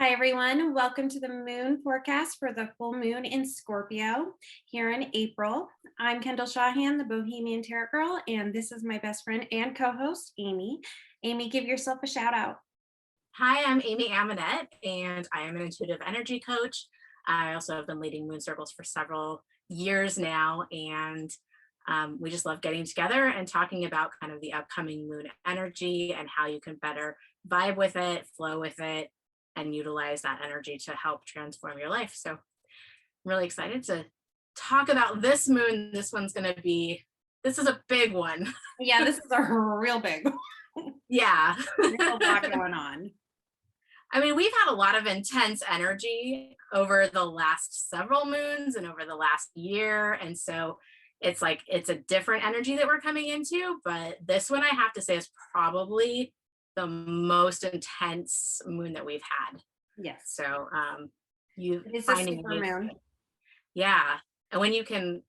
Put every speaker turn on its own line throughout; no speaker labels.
Hi, everyone. Welcome to the moon forecast for the full moon in Scorpio here in April. I'm Kendall Shawhan, the Bohemian Tarot Girl, and this is my best friend and co host, Amy. Amy, give yourself a shout out.
Hi, I'm Amy Aminette, and I am an intuitive energy coach. I also have been leading moon circles for several years now, and we just love getting together and talking about kind of the upcoming moon energy and how you can better vibe with it, flow with it, and utilize that energy to help transform your life. So I'm really excited to talk about this moon. This is a big one.
Yeah, this is a real big,
Yeah.
real lot going on.
I mean, we've had a lot of intense energy over the last several moons and over the last year. And so it's like it's a different energy that we're coming into. But this one, I have to say, is probably the most intense moon that we've had.
Yes,
So you
it is a
finding
super moon.
yeah. And when you can,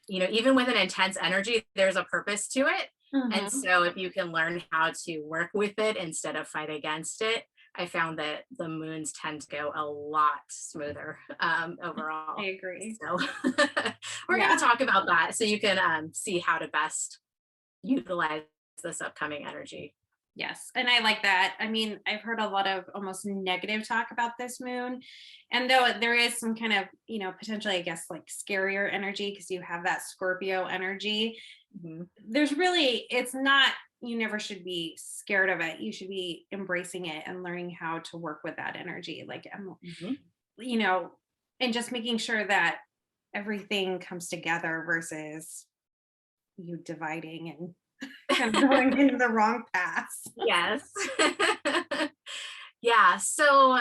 even with an intense energy, there's a purpose to it. And
Mhm.
so if you can learn how to work with it instead of fight against it, I found that the moons tend to go a lot smoother
I
overall.
agree.
So we're going to
Yeah.
talk about that so you can see how to best utilize this upcoming energy.
Yes, and I like that. I mean, I've heard a lot of almost negative talk about this moon. And though there is some kind of, potentially, I guess, like scarier energy because you have that Scorpio energy,
Mhm.
there's really, it's not, you never should be scared of it. You should be embracing it and learning how to work with that energy.
Mhm.
you know, and just making sure that everything comes together versus you dividing and kind of going into the wrong paths.
Yes. Yeah. So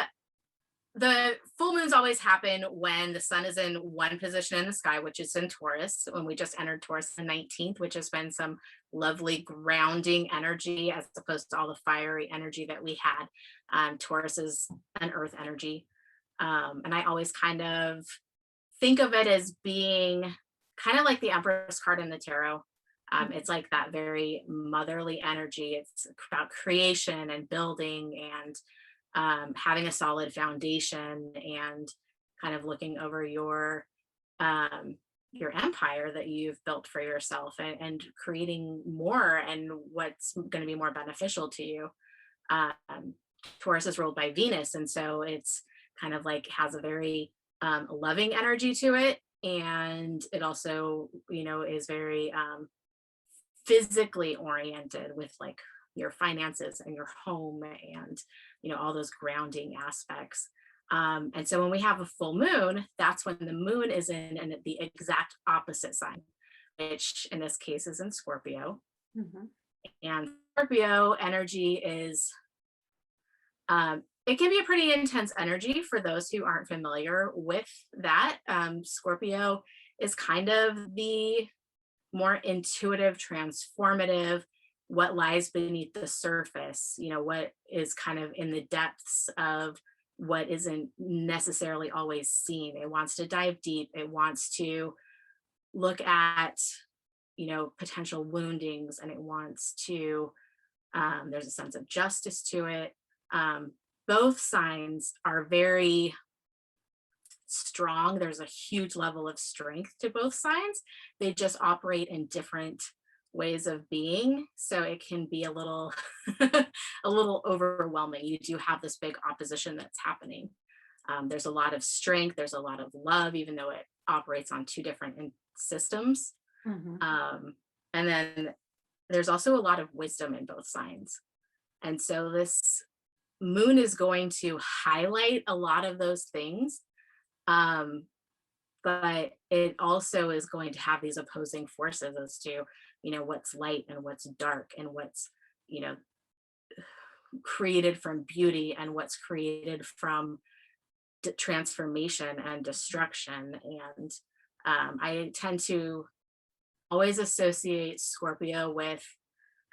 the full moons always happen when the sun is in one position in the sky, which is in Taurus, when we just entered Taurus the 19th, which has been some lovely grounding energy as opposed to all the fiery energy that we had. Taurus is an earth energy. And I always kind of think of it as being kind of like the Empress card in the tarot. It's like that very motherly energy. It's about creation and building and having a solid foundation and kind of looking over your empire that you've built for yourself and creating more and what's going to be more beneficial to you. Um, Taurus is ruled by Venus, and so it's kind of like has a very loving energy to it, and it also is very physically oriented with like your finances and your home and all those grounding aspects. And so when we have a full moon, that's when the moon is in the exact opposite sign, which in this case is in Scorpio.
Mhm.
And Scorpio energy is it can be a pretty intense energy for those who aren't familiar with that. Scorpio is kind of the more intuitive, transformative, what lies beneath the surface, what is kind of in the depths of what isn't necessarily always seen. It wants to dive deep. It wants to look at, potential woundings, and it wants to, there's a sense of justice to it. Um, both signs are very strong. There's a huge level of strength to both signs. They just operate in different ways of being. So it can be a little a little overwhelming. You do have this big opposition that's happening. There's a lot of strength, there's a lot of love, even though it operates on two different systems.
Mhm.
Um, and then there's also a lot of wisdom in both signs. And so this moon is going to highlight a lot of those things. Um, but it also is going to have these opposing forces as to what's light and what's dark and what's you know created from beauty and what's created from transformation and destruction. And I tend to always associate Scorpio with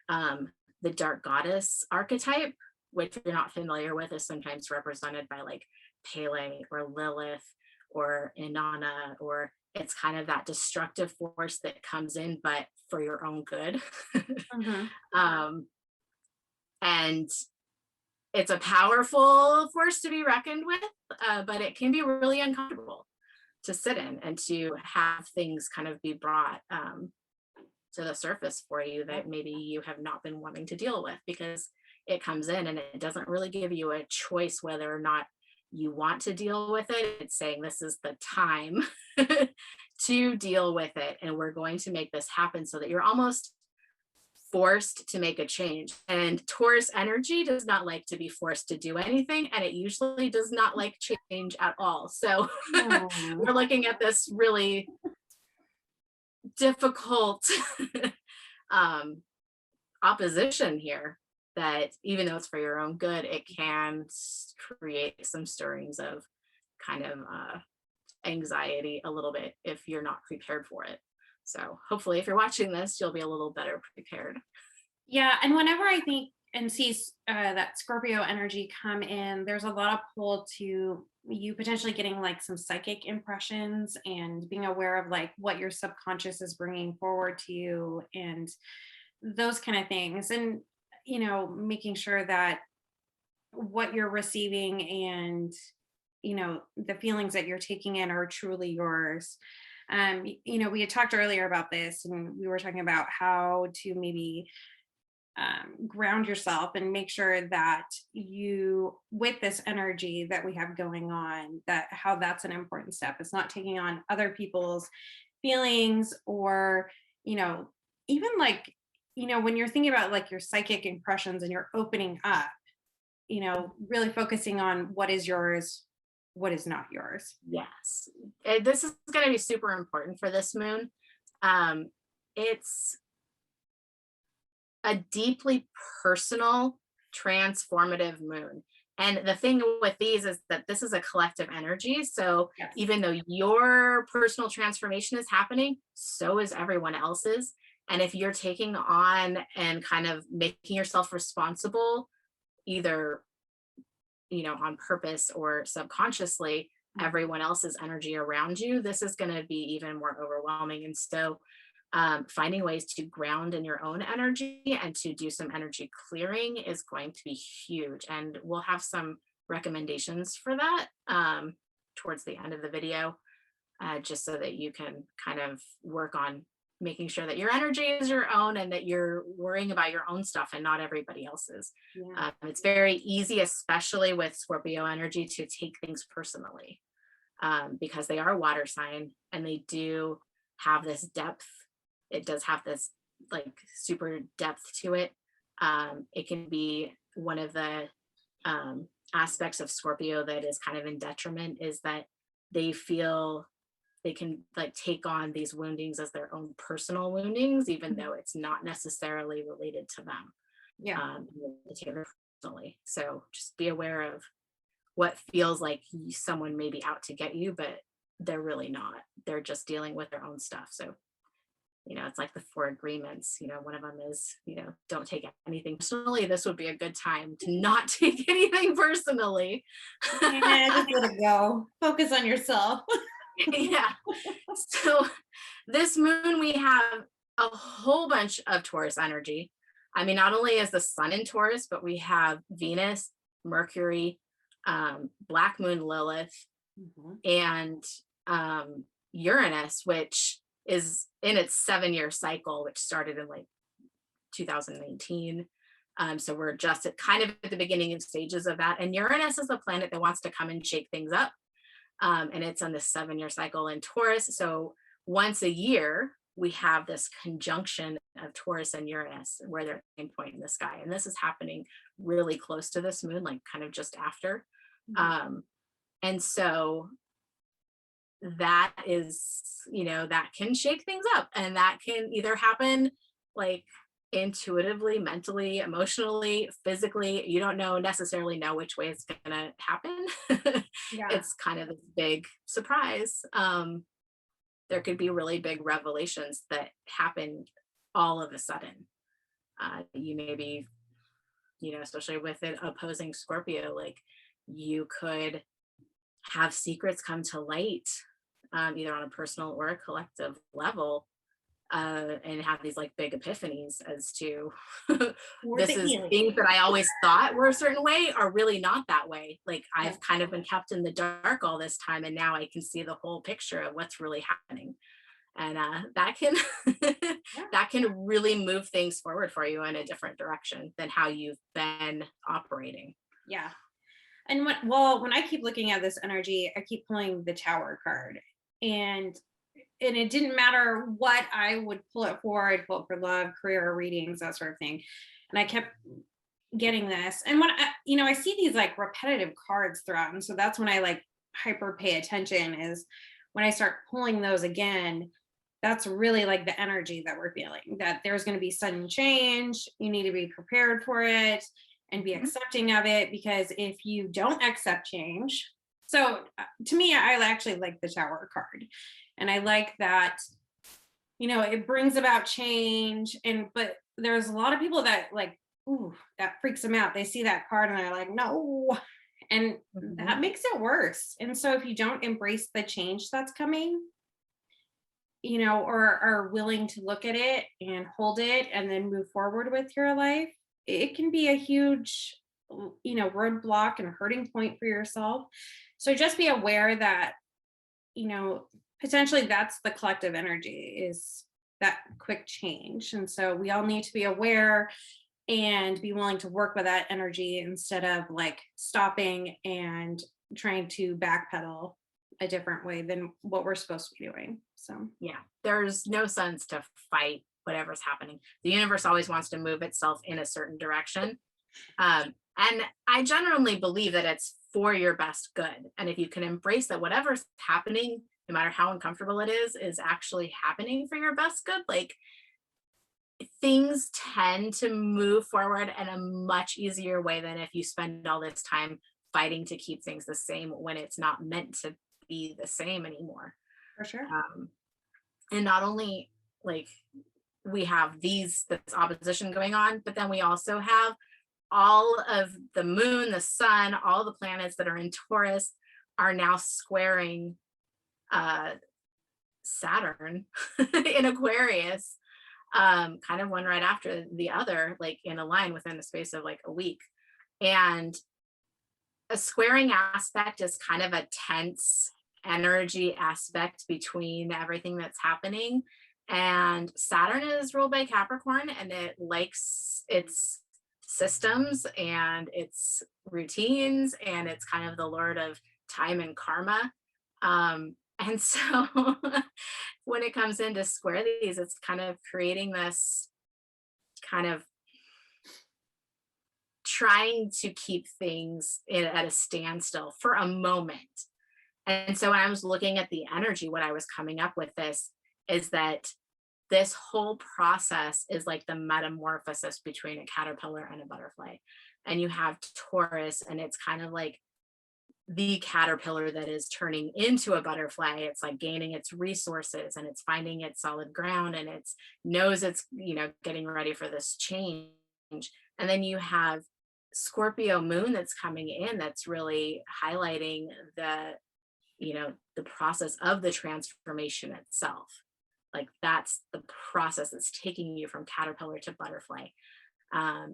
um, the dark goddess archetype, which if you're not familiar with is sometimes represented by like Pele or Lilith or Inanna, or it's kind of that destructive force that comes in, but for your own good.
Mhm.
um, and it's a powerful force to be reckoned with, but it can be really uncomfortable to sit in and to have things kind of be brought to the surface for you that maybe you have not been wanting to deal with, because it comes in and it doesn't really give you a choice whether or not you want to deal with it. It's saying this is the time to deal with it, and we're going to make this happen, so that you're almost forced to make a change. And Taurus energy does not like to be forced to do anything, and it usually does not like change at all. So
Oh,
we're looking at this really difficult um, opposition here, that even though it's for your own good, it can create some stirrings of kind of anxiety a little bit if you're not prepared for it. So hopefully, if you're watching this, you'll be a little better prepared.
yeah. And whenever I think and see that Scorpio energy come in, there's a lot of pull to you potentially getting like some psychic impressions and being aware of like what your subconscious is bringing forward to you and those kind of things. And, making sure that what you're receiving and the feelings that you're taking in are truly yours. We had talked earlier about this and we were talking about how to maybe ground yourself and make sure that you, with this energy that we have going on, that how that's an important step. It's not taking on other people's feelings or you know even like when you're thinking about like your psychic impressions and you're opening up, really focusing on what is yours, what is not yours.
Yes. This is going to be super important for this moon. It's a deeply personal, transformative moon. And the thing with these is that this is a collective energy. So
Yes.
even though your personal transformation is happening, so is everyone else's. And if you're taking on and kind of making yourself responsible, either on purpose or subconsciously, everyone else's energy around you, this is going to be even more overwhelming. And so finding ways to ground in your own energy and to do some energy clearing is going to be huge. And we'll have some recommendations for that towards the end of the video, just so that you can kind of work on making sure that your energy is your own and that you're worrying about your own stuff and not everybody else's.
Yeah.
It's very easy, especially with Scorpio energy, to take things personally because they are a water sign and they do have this depth. It does have this like super depth to it. It can be one of the aspects of Scorpio that is kind of in detriment, is that they feel they can like take on these woundings as their own personal woundings, even though it's not necessarily related to them.
Yeah.
Personally. So just be aware of what feels like someone may be out to get you, but they're really not. They're just dealing with their own stuff. So it's like the 4 agreements. One of them is, don't take anything personally. This would be a good time to not take anything personally.
Yeah, just let it go. Focus on yourself.
Yeah. So this moon, we have a whole bunch of Taurus energy. I mean, not only is the sun in Taurus, but we have Venus, Mercury, Black Moon Lilith, and Uranus, which is in its 7-year cycle, which started in like 2019. So we're just at kind of at the beginning stages of that. And Uranus is the planet that wants to come and shake things up. And it's on the 7-year cycle in Taurus. So once a year, we have this conjunction of Taurus and Uranus where they're at the same point in the sky. And this is happening really close to this moon, like kind of just after. And so that is, that can shake things up, and that can either happen like intuitively, mentally, emotionally, physically. You don't necessarily know which way it's gonna happen.
Yeah.
It's kind of a big surprise. There could be really big revelations that happen all of a sudden. You may be, especially with it opposing Scorpio, like you could have secrets come to light, either on a personal or a collective level, and have these like big epiphanies as to
Or
this
the
is
alien.
things that I always thought were a certain way are really not that way. Like
Yeah.
I've kind of been kept in the dark all this time, and now I can see the whole picture of what's really happening. And that can
Yeah.
that can really move things forward for you in a different direction than how you've been operating.
Yeah. And when I keep looking at this energy, I keep pulling the Tower card. And it didn't matter what I would pull it for. I'd pull it for love, career, readings, that sort of thing. And I kept getting this. And when I see these like repetitive cards throughout, and so that's when I like hyper pay attention, is when I start pulling those again. That's really like the energy that we're feeling, that there's going to be sudden change. You need to be prepared for it and be
Mhm.
accepting of it, because if you don't accept change, so to me, I actually like the Tower card, and I like that, it brings about change. And but there's a lot of people that like, ooh, that freaks them out. They see that card and they're like, no. And that
Mhm.
makes it worse. And so if you don't embrace the change that's coming, or are willing to look at it and hold it and then move forward with your life, it can be a huge, roadblock and hurting point for yourself. So just be aware that, you know, potentially that's the collective energy, is that quick change. And so we all need to be aware and be willing to work with that energy instead of like stopping and trying to backpedal a different way than what we're supposed to be doing. So,
Yeah, there's no sense to fight whatever's happening. The universe always wants to move itself in a certain direction. And I generally believe that it's for your best good. And if you can embrace that whatever's happening, no matter how uncomfortable it is actually happening for your best good, like things tend to move forward in a much easier way than if you spend all this time fighting to keep things the same when it's not meant to be the same anymore.
for sure.
Um, and not only like we have this opposition going on, but then we also have all of the moon, the sun, all the planets that are in Taurus are now squaring uh Saturn in Aquarius, kind of one right after the other, like in a line within the space of like a week. And a squaring aspect is kind of a tense energy aspect between everything that's happening. And Saturn is ruled by Capricorn, and it likes its systems and its routines, and it's kind of the lord of time and karma. And so when it comes in to square these, it's kind of creating this kind of trying to keep things at a standstill for a moment. And so when I was looking at the energy, what I was coming up with this is that this whole process is like the metamorphosis between a caterpillar and a butterfly. And you have Taurus, and it's kind of like the caterpillar that is turning into a butterfly. It's like gaining its resources and it's finding its solid ground, and it's knows it's getting ready for this change. And then you have Scorpio moon that's coming in, that's really highlighting the process of the transformation itself. Like that's the process that's taking you from caterpillar to butterfly.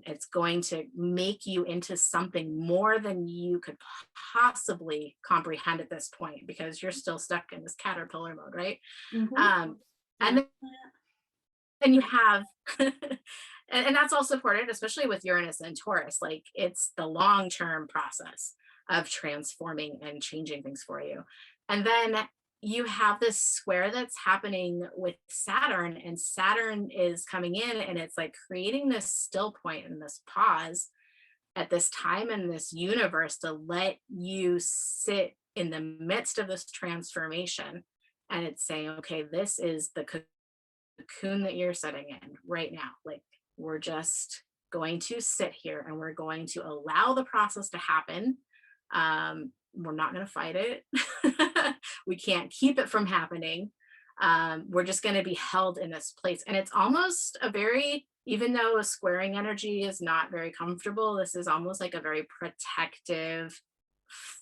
It's going to make you into something more than you could possibly comprehend at this point, because you're still stuck in this caterpillar mode, right?
Mhm.
Um,
Yeah.
and then you have, and that's all supported, especially with Uranus and Taurus. Like it's the long term process of transforming and changing things for you. And then you have this square that's happening with Saturn, and Saturn is coming in, and it's like creating this still point and this pause at this time in this universe to let you sit in the midst of this transformation. And it's saying, okay, this is the cocoon that you're sitting in right now. Like we're just going to sit here and we're going to allow the process to happen. We're not going to fight it. We can't keep it from happening. We're just going to be held in this place. And it's almost a very, even though a squaring energy is not very comfortable, this is almost like a very protective,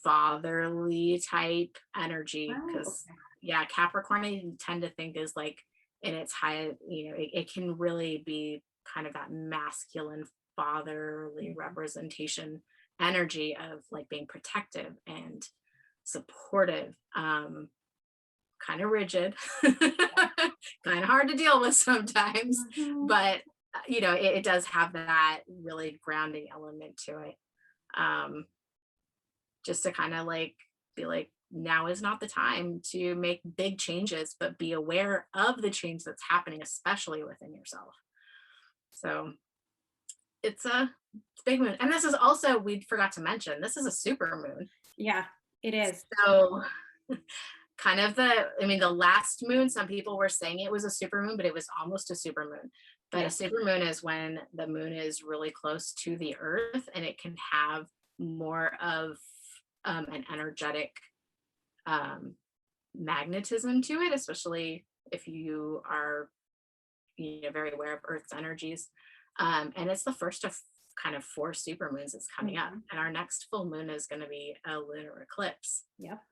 fatherly type energy.
Oh,
Because,
okay.
yeah, Capricorn, I tend to think is like in its high, it can really be kind of that masculine fatherly representation energy of like being protective and supportive, kind of rigid, kind of hard to deal with sometimes,
Mhm.
but it does have that really grounding element to it. um just to kind of like be like, now is not the time to make big changes, but be aware of the change that's happening, especially within yourself. So it's big moon. And this is also, we forgot to mention, this is a super moon.
Yeah, it is.
So kind of the last moon, some people were saying it was a super moon, but it was almost a super moon. But a
Yeah.
super moon is when the moon is really close to the earth, and it can have more of an energetic um, magnetism to it, especially if you are very aware of Earth's energies. And it's the first of kind of 4 supermoons that's coming up,
Mhm.
and our next full moon is going to be a lunar eclipse.
Yep.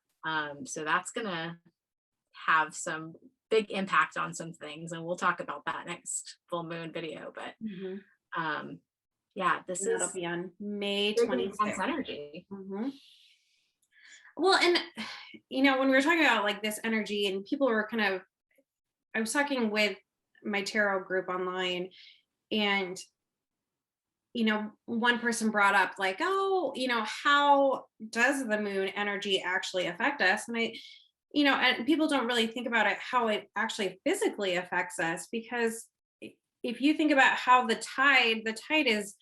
So that's going to have some big impact on some things, and we'll talk about that next full moon video. But
Mhm.
yeah, this
And that'll
is
be on May
big intense
26th.
energy.
Mhm. Well, and when we were talking about like this energy, and people were kind of, I was talking with my tarot group online, and one person brought up like, oh, how does the moon energy actually affect us? And and people don't really think about it, how it actually physically affects us, because if you think about how the tide is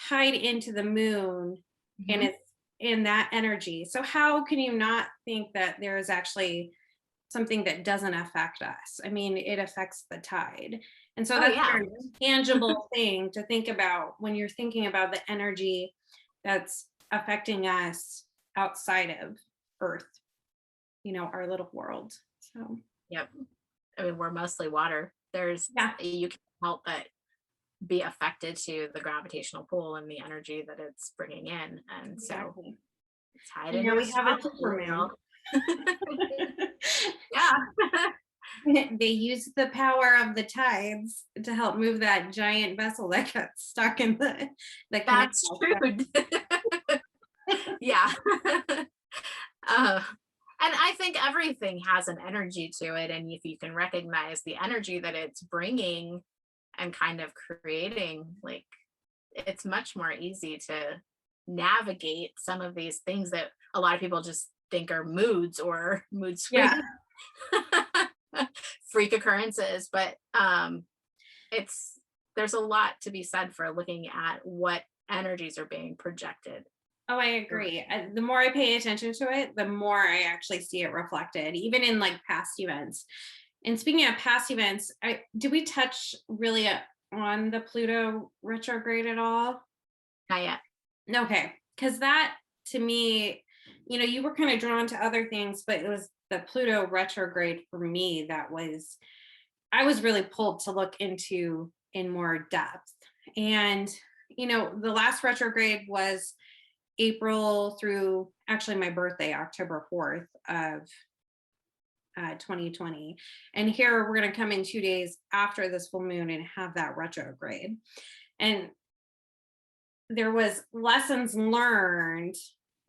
tied into the moon, and
Mhm.
it's in that energy. So how can you not think that there is actually something that doesn't affect us? I mean, it affects the tide. And so
Oh
that's a
yeah.
very tangible thing to think about when you're thinking about the energy that's affecting us outside of Earth, our little world. So,
Yep. I mean, we're mostly water.
yeah,
You can't help but be affected to the gravitational pull and the energy that it's bringing in. And so
exactly.
tied
And
into
now we have a
astrology,
supermoon.
well, yeah.
They use the power of the tides to help move that giant vessel that got stuck in the canal.
That's
So,
true. Yeah. uh, and I think everything has an energy to it. And if you can recognize the energy that it's bringing and kind of creating, like, it's much more easy to navigate some of these things that a lot of people just think are moods or mood
yeah.
swings, freak occurrences. But it's there's a lot to be said for looking at what energies are being projected.
Oh, I agree. The more I pay attention to it, the more I actually see it reflected, even in like past events. And speaking of past events, did we touch really on the Pluto retrograde at all?
Not yet.
Okay, because that to me, you were kind of drawn to other things, but it was the Pluto retrograde for me that I was really pulled to look into in more depth. And the last retrograde was April through actually my birthday, October 4th of 2020. And here we're going to come in 2 days after this full moon and have that retrograde. And there was lessons learned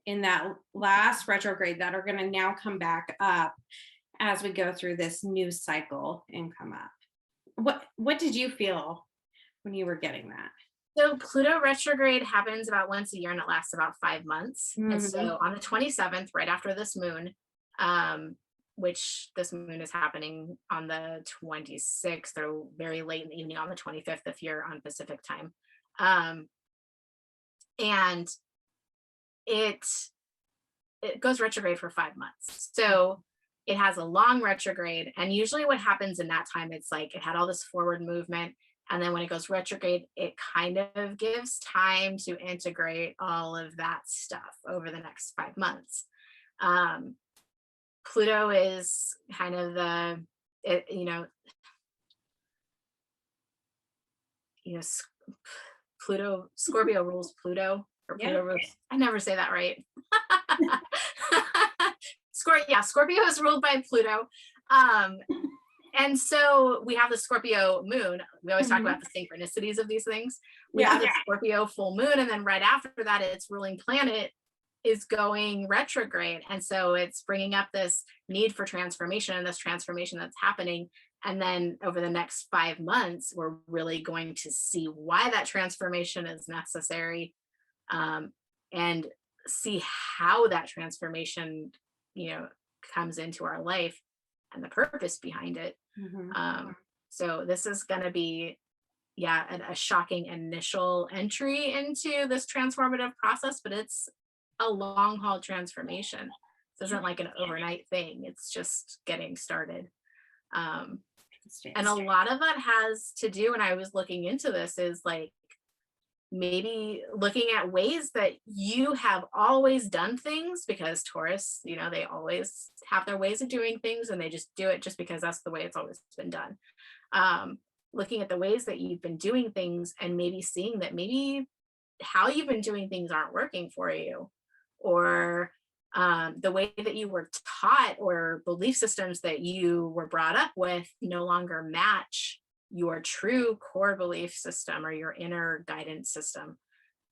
in that last retrograde that are going to now come back up as we go through this new cycle and come up. What did you feel when you were getting that?
So Pluto retrograde happens about once a year, and it lasts about 5 months. And
Mhm.
so on the 27th, right after this moon, um, which this moon is happening on the 26th or very late in the evening on the 25th if you're on Pacific time. Um, and it it goes retrograde for 5 months. So it has a long retrograde. And usually what happens in that time, it's like it had all this forward movement. And then when it goes retrograde, it kind of gives time to integrate all of that stuff over the next 5 months. Um, Pluto is kind of it, you know, S- Pluto, Scorpio rules Pluto, or
Yeah.
Pluto rules. I never say that right. Scorpio is ruled by Pluto. Um, And so we have the Scorpio moon. We always talk
Mhm.
about the synchronicities of these things. We
Yeah.
have the Scorpio full moon, and then right after that, its ruling planet is going retrograde. And so it's bringing up this need for transformation and this transformation that's happening. And then over the next 5 months, we're really going to see why that transformation is necessary, um, and see how that transformation, comes into our life and the purpose behind it.
Mhm.
So this is going to be, yeah, a shocking initial entry into this transformative process, but it's a long haul transformation. This isn't like an overnight thing. It's just getting started. Um,
Interesting.
and a lot of that has to do, and I was looking into this, is like maybe looking at ways that you have always done things, because Taurus, they always have their ways of doing things and they just do it just because that's the way it's always been done. Um, Looking at the ways that you've been doing things and maybe seeing that maybe how you've been doing things aren't working for you, or the way that you were taught or belief systems that you were brought up with no longer match your true core belief system or your inner guidance system.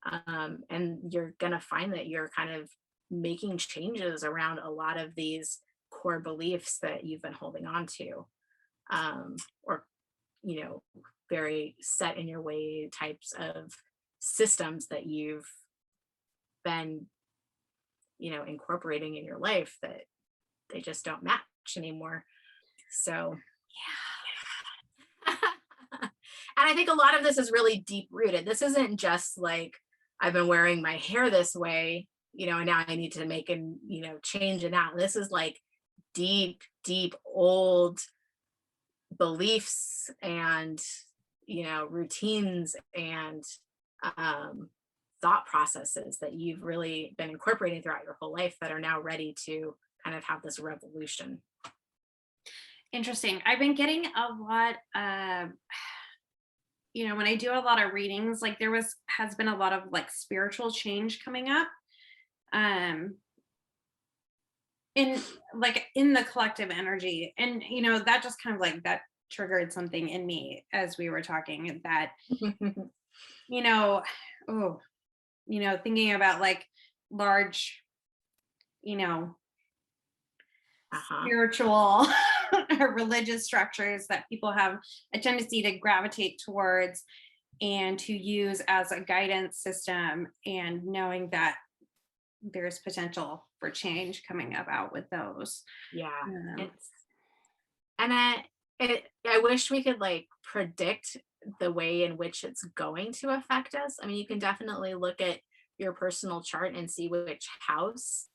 And you're going to find that you're kind of making changes around a lot of these core beliefs that you've been holding on to, or, very set in your way types of systems that you've been, incorporating in your life, that they just don't match anymore. So, and I think a lot of this is really deep rooted. This isn't just like, I've been wearing my hair this way, and now I need to make an, change in that. This is like deep, deep, old beliefs and, routines and thought processes that you've really been incorporating throughout your whole life that are now ready to kind of have this revolution.
Interesting. I've been getting a lot when I do a lot of readings, like has been a lot of like spiritual change coming up. In the collective energy. And that just kind of like that triggered something in me as we were talking, that, you know, oh, thinking about like large, you know,
Uh-huh.
spiritual or religious structures that people have a tendency to gravitate towards and to use as a guidance system, and knowing that there's potential for change coming about with those.
Yeah.
Um,
It's and I wish we could like predict the way in which it's going to affect us. I mean, you can definitely look at your personal chart and see which house,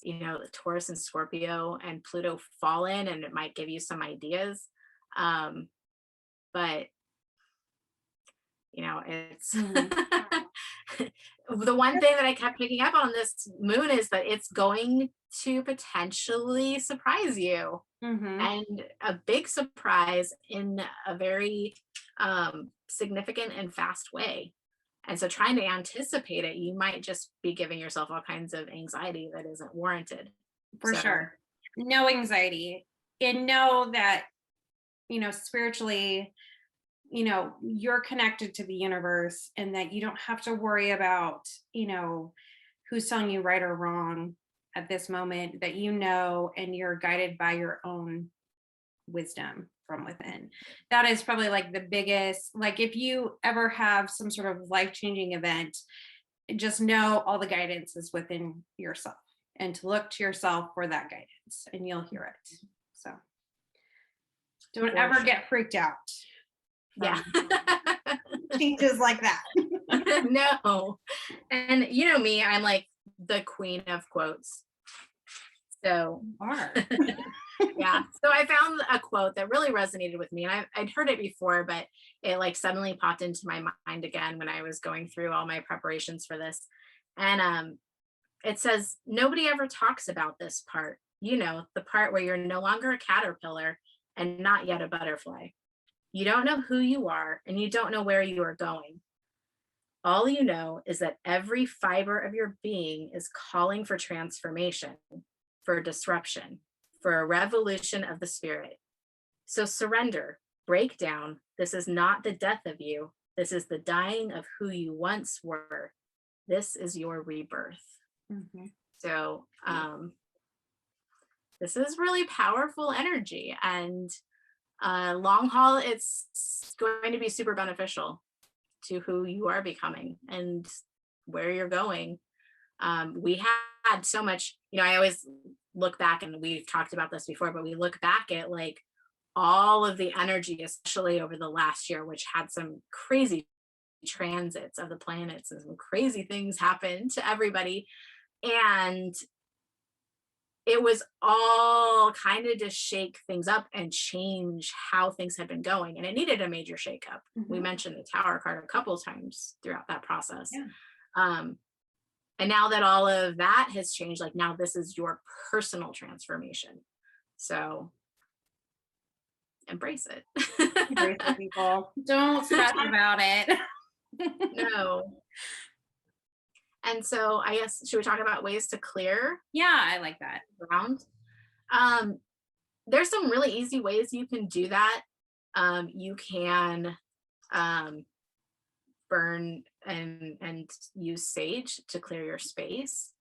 the Taurus and Scorpio and Pluto fall in, and it might give you some ideas. But it's
mhm,
the one thing that I kept picking up on this moon is that it's going to potentially surprise you,
mhm.
and a big surprise in a very significant and fast way. And so trying to anticipate it, you might just be giving yourself all kinds of anxiety that isn't warranted.
For
So,
sure. No anxiety. And know that, spiritually, you're connected to the universe, and that you don't have to worry about, who's telling you right or wrong at this moment, that and you're guided by your own wisdom from within. That is probably like the biggest, like if you ever have some sort of life-changing event, just know all the guidance is within yourself, and to look to yourself for that guidance, and you'll hear it. So don't
for
ever
sure.
get freaked out
Yeah.
from changes like that.
No. And me, I'm like the queen of quotes. So,
You are.
yeah. So I found a quote that really resonated with me. And I'd heard it before, but it like suddenly popped into my mind again when I was going through all my preparations for this. And it says, nobody ever talks about this part, the part where you're no longer a caterpillar and not yet a butterfly. You don't know who you are, and you don't know where you are going. All you know is that every fiber of your being is calling for transformation, for disruption, for a revolution of the spirit. So surrender, break down. This is not the death of you. This is the dying of who you once were. This is your rebirth.
Mhm.
So this is really powerful energy, and long haul, it's going to be super beneficial to who you are becoming and where you're going. We had so much, I always look back, and we've talked about this before, but we look back at like all of the energy, especially over the last year, which had some crazy transits of the planets and some crazy things happen to everybody. And it was all kind of to shake things up and change how things had been going. And it needed a major shakeup. We
Mhm.
mentioned the Tower card a couple of times throughout that process.
Yeah.
And now that all of that has changed, like now this is your personal transformation. So embrace it.
Embrace it, people. Don't stress about it.
No. And so I guess, should we talk about ways to clear
Yeah, I like that.
ground? There's some really easy ways you can do that. You can burn and use sage to clear your space.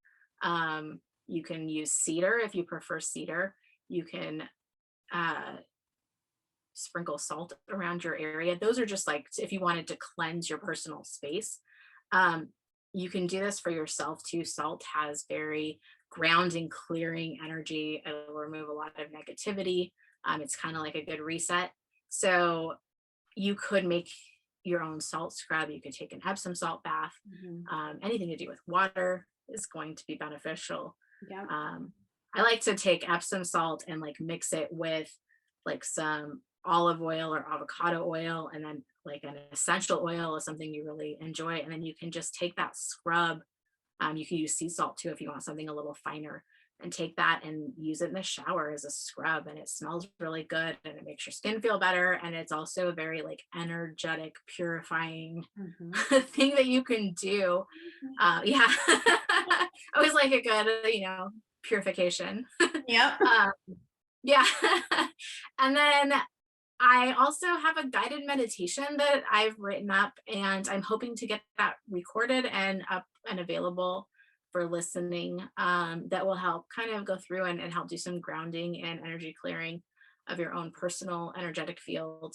You can use cedar if you prefer cedar. You can sprinkle salt around your area. Those are just like if you wanted to cleanse your personal space. You can do this for yourself too. Salt has very grounding, clearing energy. It will remove a lot of negativity. It's kind of like a good reset. So you could make your own salt scrub. You could take an Epsom salt bath. Anything to do with water is going to be beneficial.
Yeah.
I like to take Epsom salt and like mix it with like some olive oil or avocado oil, and then like an essential oil or something you really enjoy. And then you can just take that scrub. You can use sea salt too if you want something a little finer, and take that and use it in the shower as a scrub. And it smells really good, and it makes your skin feel better. And it's also a very like energetic, purifying thing that you can do. Yeah. I always like a good, purification.
Yep.
Yeah. And then I also have a guided meditation that I've written up, and I'm hoping to get that recorded and up and available for listening, that will help kind of go through and help do some grounding and energy clearing of your own personal energetic field.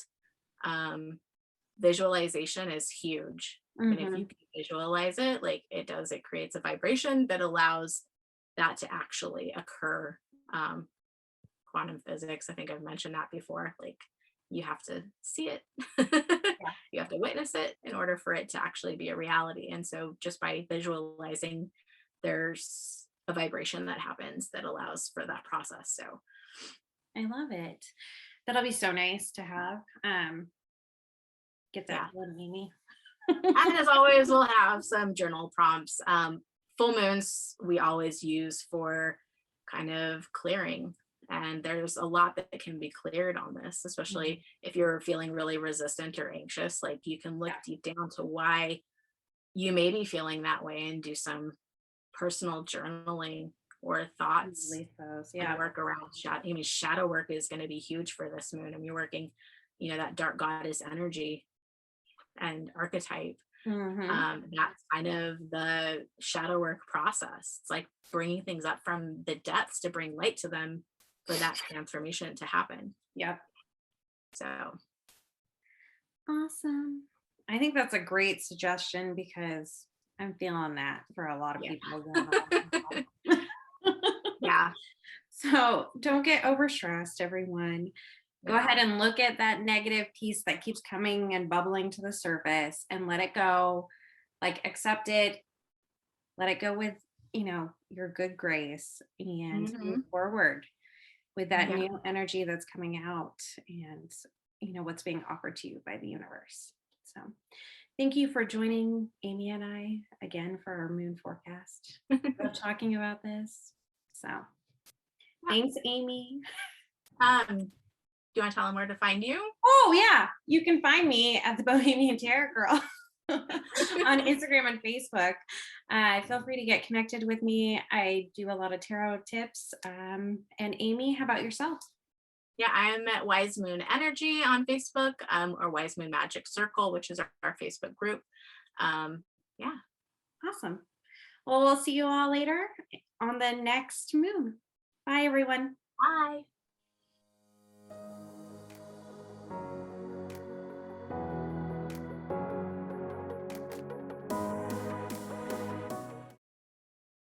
Visualization is huge. And if you can visualize it, like it does, it creates a vibration that allows that to actually occur. Quantum physics, I think I've mentioned that before. Like you have to see it. You have to witness it in order for it to actually be a reality. And so just by visualizing, there's a vibration that happens that allows for that process. So
I love it. That'll be so nice to have. Get that one, Amy.
And as always, we'll have some journal prompts. Full moons we always use for kind of clearing. And there's a lot that can be cleared on this, especially if you're feeling really resistant or anxious. Like you can look deep down to why you may be feeling that way and do some personal journaling or thoughts. And work around shadow. I mean, shadow work is going to be huge for this moon. I mean, you're working, that dark goddess energy and archetype. That's kind of the shadow work process. It's like bringing things up from the depths to bring light to them for that transformation to happen.
Yep.
So
awesome. I think that's a great suggestion because I'm feeling that for a lot of people going on.
Yeah.
So don't get overstressed, everyone. Go ahead and look at that negative piece that keeps coming and bubbling to the surface and let it go. Like accept it. Let it go with, your good grace and move forward with that new energy that's coming out and, what's being offered to you by the universe. So thank you for joining Amy and I again for our moon forecast. Love talking about this. So thanks, Amy.
Do you want to tell them where to find you?
Oh, yeah. You can find me at the Bohemian Tarot Girl on Instagram and Facebook. Feel free to get connected with me. I do a lot of tarot tips. And Amy, how about yourself?
Yeah, I'm at Wise Moon Energy on Facebook, or Wise Moon Magic Circle, which is our Facebook group. Yeah.
Awesome. Well, we'll see you all later on the next moon. Bye, everyone.
Bye.